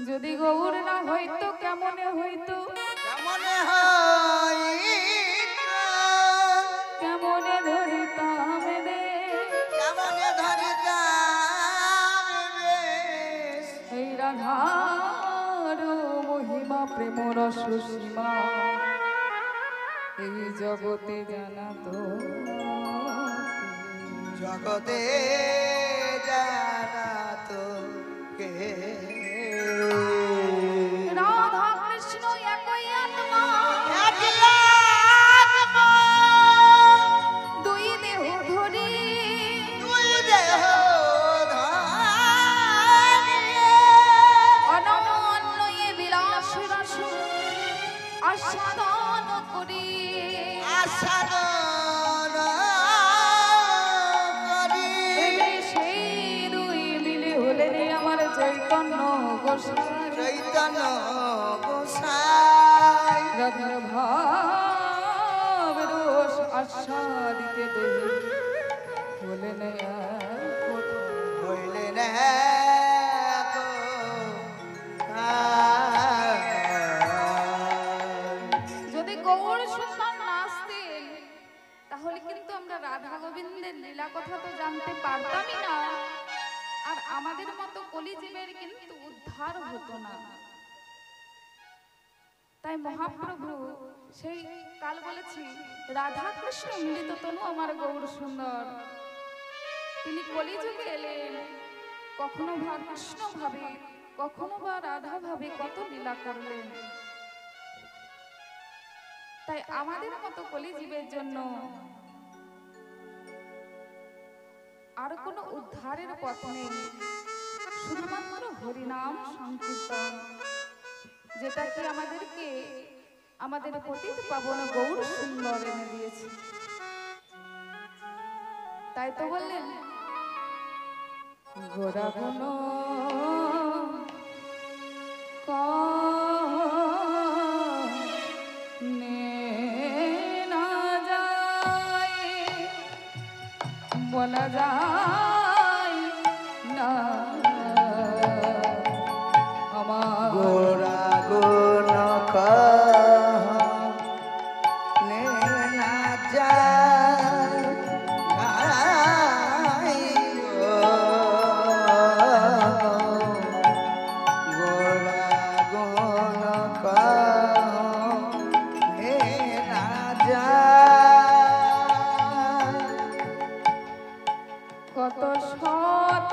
যদি গৌর না হইতো কেমনে হইতো, কেমনে হইতো, কেমনে ধরিতাম রে, কেমনে ধরিতাম রে। এই রাধার মহিমা প্রেম রস সীমা এই জগতে জানা তো, জগতে জানা তো কে। রাধা কৃষ্ণ একই আত্মা, একই আত্মা, দুই দেহ ধরি, দুই দেহ ধরিয়া অনন্য এ বিলাস রস আস্বাদন করি, আসাদন করি। সেই দুই মিলে হলেন আমার চৈতন্য গোসাই, চৈতন্য গোসাই। রাধার ভাব রস আস্বাদিতে দেহে হলেন এক কোথায়। হইলেন যদি গৌর সুন্দর না আসতেন তাহলে কিন্তু আমরা রাধা গোবিন্দের লীলা কথা তো জানতে পারতামই না, আর আমাদের মতো কলিজীবের কিন্তু উদ্ধার হতো না। তাই মহাপ্রভু সেই কাল বলেছি রাধা কৃষ্ণ মিলিত তনু আমার গৌর সুন্দর, তিনি কলিযুগে এলেন, কখনো বা কৃষ্ণ ভাবে কখনো বা রাধা ভাবে কত লীলা করলেন। তাই আমাদের মতো কলিজীবের জন্য আর কোনো উদ্ধারের পথ নেই, শুধুমাত্র হরিনাম সংকীর্তন, যেটা কি আমাদেরকে আমাদের পতিত পাবন গৌর সুন্দর এনে দিয়েছে। তাই তো বললেন গোরা গুণ না যায়, বলা যায় না আমার গোরা গুণ নে না যায়। গোরা গুণ নে না যায়। কত শত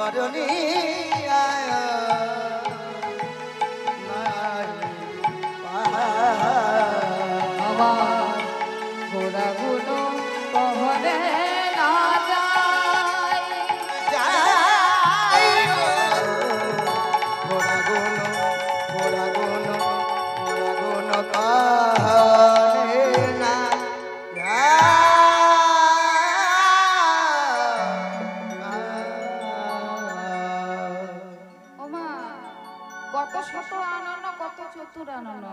করণী আয় আমার ঘোড়াগুলো কহরে না যায় ঘোড়া গুণ কারে না ওমা কত শত আনন কত চতুর আনন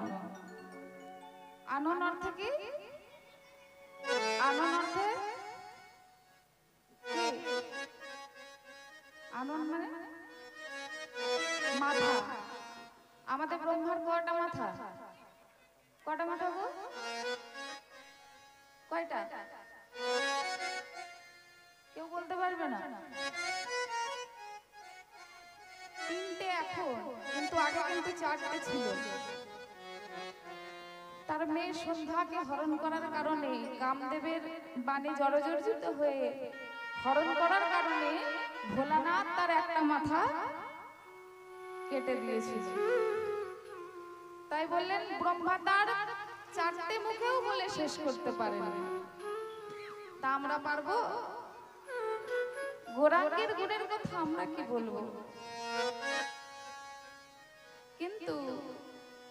আনন অর্থ কি আনন অর্থে কি? আনন মানে মাথা। আমাদের ব্রহ্মার কয়টা মাথা? কয়টা মাথা গো? কয়টা? কেউ বলতে পারবে না? তিনটে এখন, কিন্তু আগে কিন্তু চারটে ছিল। তার মেয়ে সন্ধ্যাকে হরণ করার কারণে কামদেবের বাণী জর্জরিত হয়ে হরণ করার কারণে ভোলানাথ তার একটা মাথা কেটে দিয়েছিল। তাই বললেন ব্রহ্মা তার চারটে মুখেও বলে শেষ করতে পারেন। তা আমরা পারবো? গৌরাঙ্গের গুণের কথা আমরা কি বলবো? কিন্তু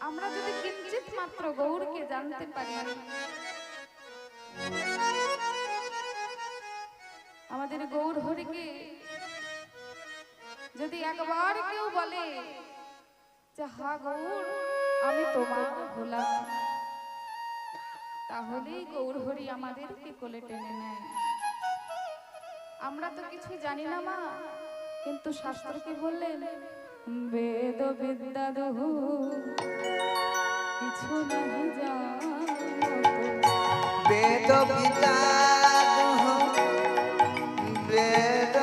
আমরা যদি কিঞ্চিত মাত্র গৌরকে জানতে পারি, আমাদের গৌর হরিকে যদি একবার কেউ বলে যে হা গৌর আমি তোমার হলাম, তাহলেই গৌর হরি আমাদেরকে কোলে টেনে নেয়। আমরা তো কিছু জানি না মা, কিন্তু শাস্ত্র কি বললেন? বেদ বিদ্যা দহু কিছু নাহি জানো, বেদ বিদ্যা বেদ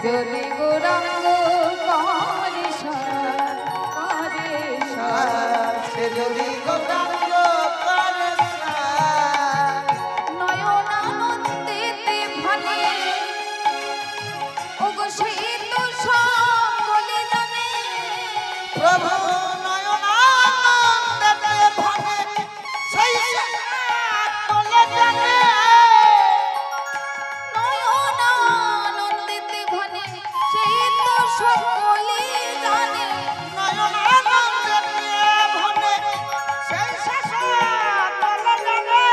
যদি গৌরাঙ্গ করে সে যদি গৌরাঙ্গ করে নয়নানন্দেতে ভালে ওগো সেই তো সকলে জানে প্রভু নয়নানন্দেতে ভালে সেই সকলে জানে নয়নানন্দেতে ভালে সেই তো সকলে জানে নয়নানন্দেতে ভালে সেই সকলে জানে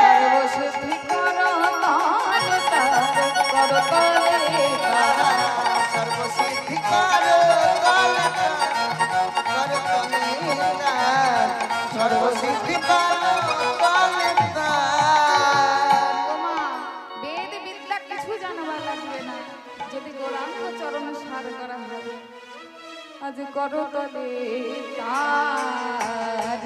সর্বসিদ্ধি কর তলে সর্বসিদ্ধি কর তলে সর্বসিদ্ধি কর তলে বেদ বিদ্যা কিছু জানবার লাগবে না, যদি গৌরাঙ্গ চরণ সার করা হবে। আজ করো তলে তার